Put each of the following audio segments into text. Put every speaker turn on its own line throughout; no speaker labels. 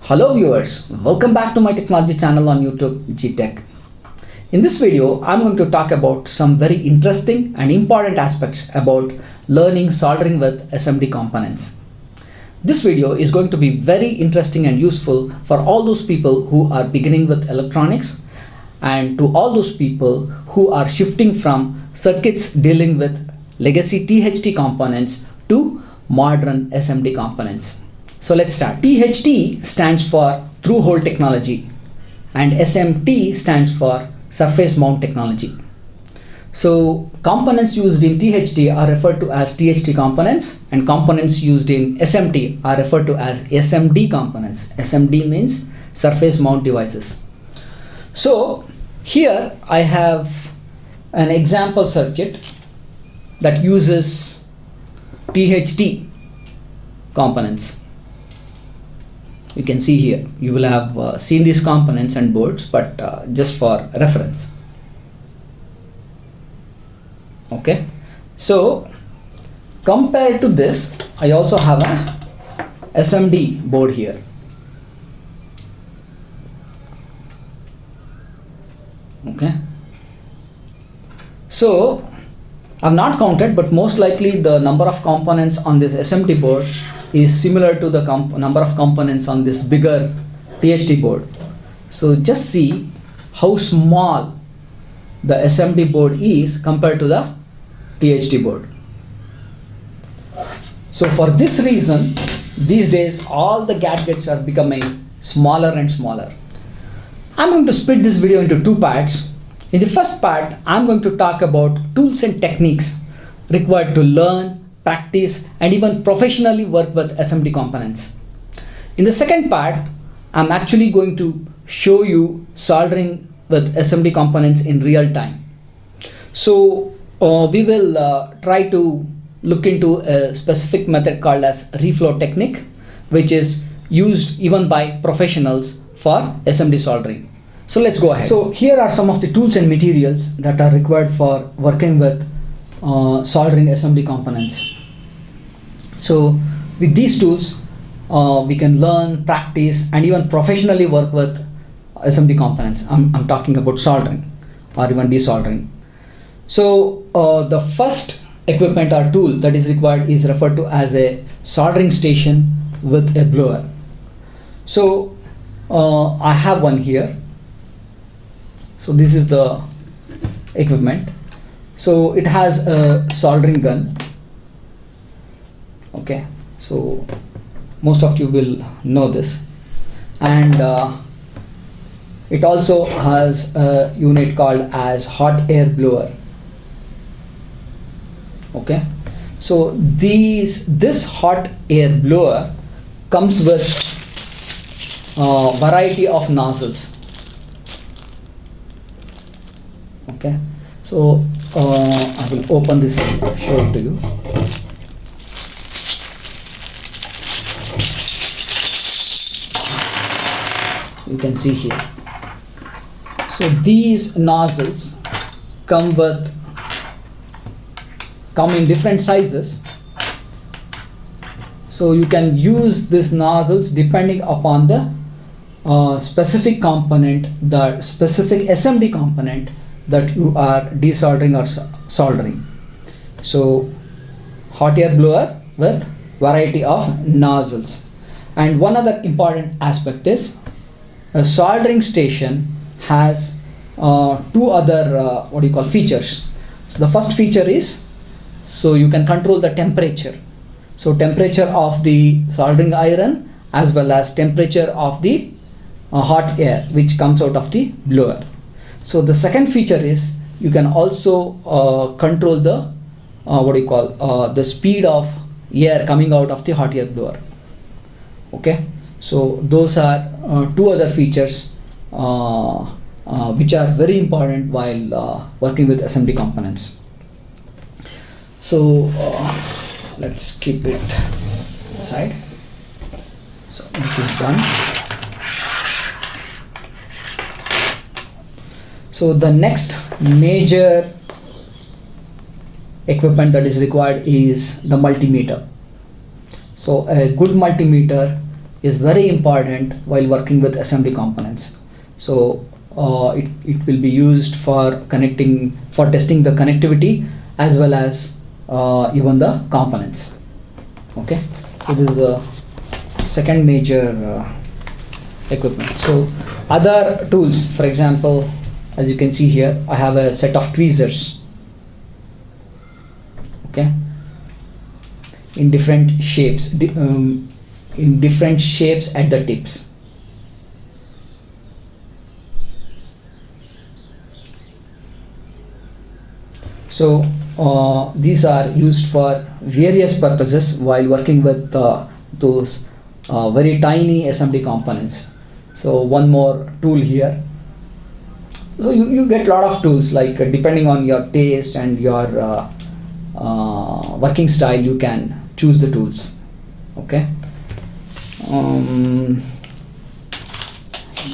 Hello viewers, welcome back to my technology channel on YouTube, GTech. In this video, I'm going to talk about some very interesting and important aspects about learning soldering with SMD components. This video is going to be very interesting and useful for all those people who are beginning with electronics and to all those people who are shifting from circuits dealing with legacy THT components to modern SMD components. So let's start. THT stands for through hole technology and SMT stands for surface mount technology. So components used in THT are referred to as THT components and components used in SMT are referred to as SMD components. SMD means surface mount devices. So here I have an example circuit that uses THT components. You can see here, you will have seen these components and boards, but just for reference. Okay, so compared to this, I also have a SMD board here. Okay, so I've not counted, but most likely the number of components on this SMD board is similar to the number of components on this bigger THT board. So just see how small the SMD board is compared to the THT board. So for this reason, these days all the gadgets are becoming smaller and smaller. I'm going to split this video into two parts. In the first part, I'm going to talk about tools and techniques required to learn, practice, and even professionally work with SMD components. In the second part, I'm actually going to show you soldering with SMD components in real time. So we will try to look into a specific method called as reflow technique, which is used even by professionals for SMD soldering. So let's go ahead. So here are some of the tools and materials that are required for working with soldering SMD components. So with these tools, we can learn, practice, and even professionally work with SMD components. I'm talking about soldering or even desoldering. So the first equipment or tool that is required is referred to as a soldering station with a blower. So I have one here. So this is the equipment. So it has a soldering gun. Okay, so most of you will know this, and it also has a unit called as hot air blower. Okay, so this hot air blower comes with a variety of nozzles. Okay, so I will open this and show it to you. You can see here. So these nozzles come in different sizes. So you can use these nozzles depending upon the specific component, the specific SMD component that you are desoldering or soldering. So hot air blower with variety of nozzles. And one other important aspect is a soldering station has two other features. So the first feature is, so you can control the temperature. So temperature of the soldering iron as well as temperature of the hot air which comes out of the blower. So the second feature is you can also control the the speed of air coming out of the hot air blower. Okay, so those are two other features which are very important while working with SMD components. So let's keep it aside. So this is done. So the next major equipment that is required is the multimeter. So a good multimeter is very important while working with SMD components. So it will be used for testing the connectivity as well as even the components. Okay, so this is the second major equipment. So other tools, for example, as you can see here, I have a set of tweezers, okay, in different shapes, at the tips. So these are used for various purposes while working with those very tiny SMD components. So one more tool here. So you get a lot of tools, like depending on your taste and your working style, you can choose the tools. Okay.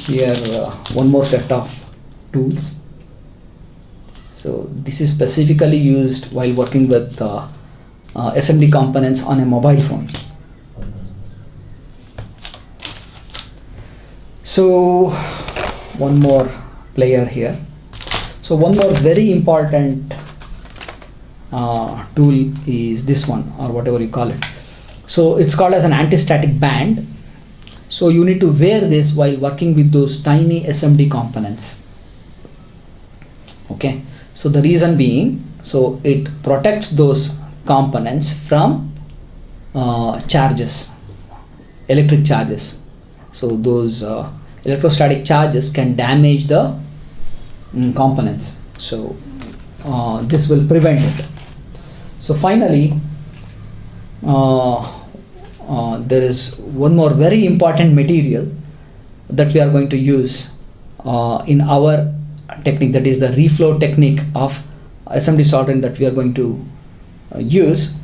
Here one more set of tools. So this is specifically used while working with SMD components on a mobile phone. So one more player here. So one more very important tool is this one, or whatever you call it. So it's called as an anti-static band. So you need to wear this while working with those tiny SMD components. Okay, so the reason being, so it protects those components from charges, electric charges. So those electrostatic charges can damage the components. So this will prevent it. So finally, there is one more very important material that we are going to use in our technique, that is the reflow technique of SMD soldering that we are going to use.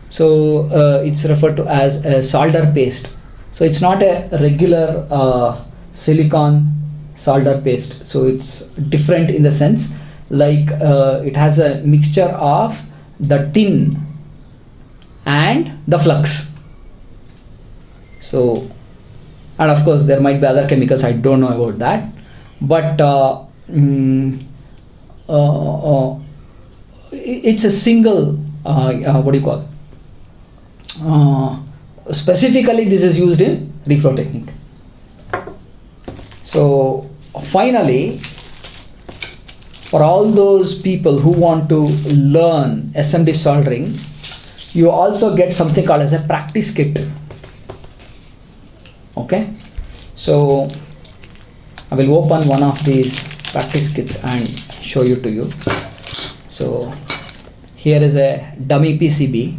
So it's referred to as a solder paste. So it's not a regular silicon solder paste. So it's different in the sense, like it has a mixture of the tin and the flux. So, and of course there might be other chemicals, I don't know about that, but it's a single what do you call, specifically this is used in reflow technique. So finally, for all those people who want to learn SMD soldering, you also get something called as a practice kit. Okay, so I will open one of these practice kits and show you to you. So here is a dummy PCB,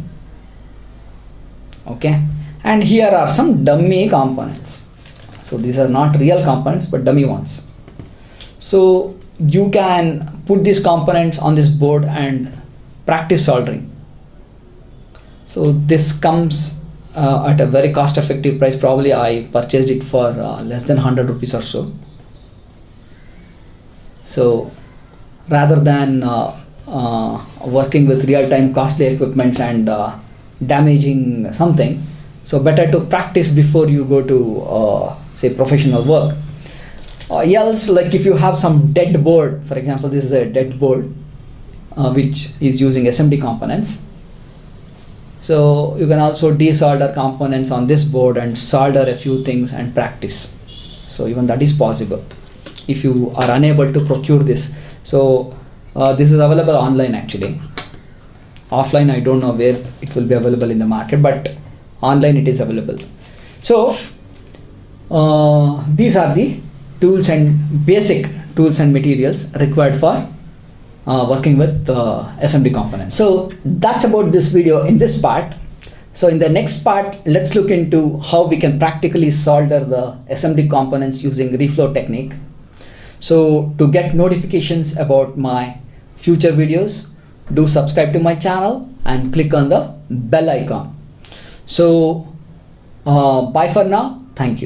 okay, and here are some dummy components. So these are not real components but dummy ones. So you can put these components on this board and practice soldering. So this comes at a very cost effective price. Probably I purchased it for less than 100 rupees or so. So rather than working with real-time costly equipments and damaging something, so better to practice before you go to say professional work. Else, like if you have some dead board, for example, this is a dead board which is using SMD components. So you can also desolder components on this board and solder a few things and practice. So even that is possible if you are unable to procure this. So this is available online actually. Offline I don't know where it will be available in the market, but online it is available. So these are the tools and basic tools and materials required for working with SMD components. So that's about this video in this part. So in the next part, let's look into how we can practically solder the SMD components using reflow technique. So to get notifications about my future videos, do subscribe to my channel and click on the bell icon. So bye for now. Thank you.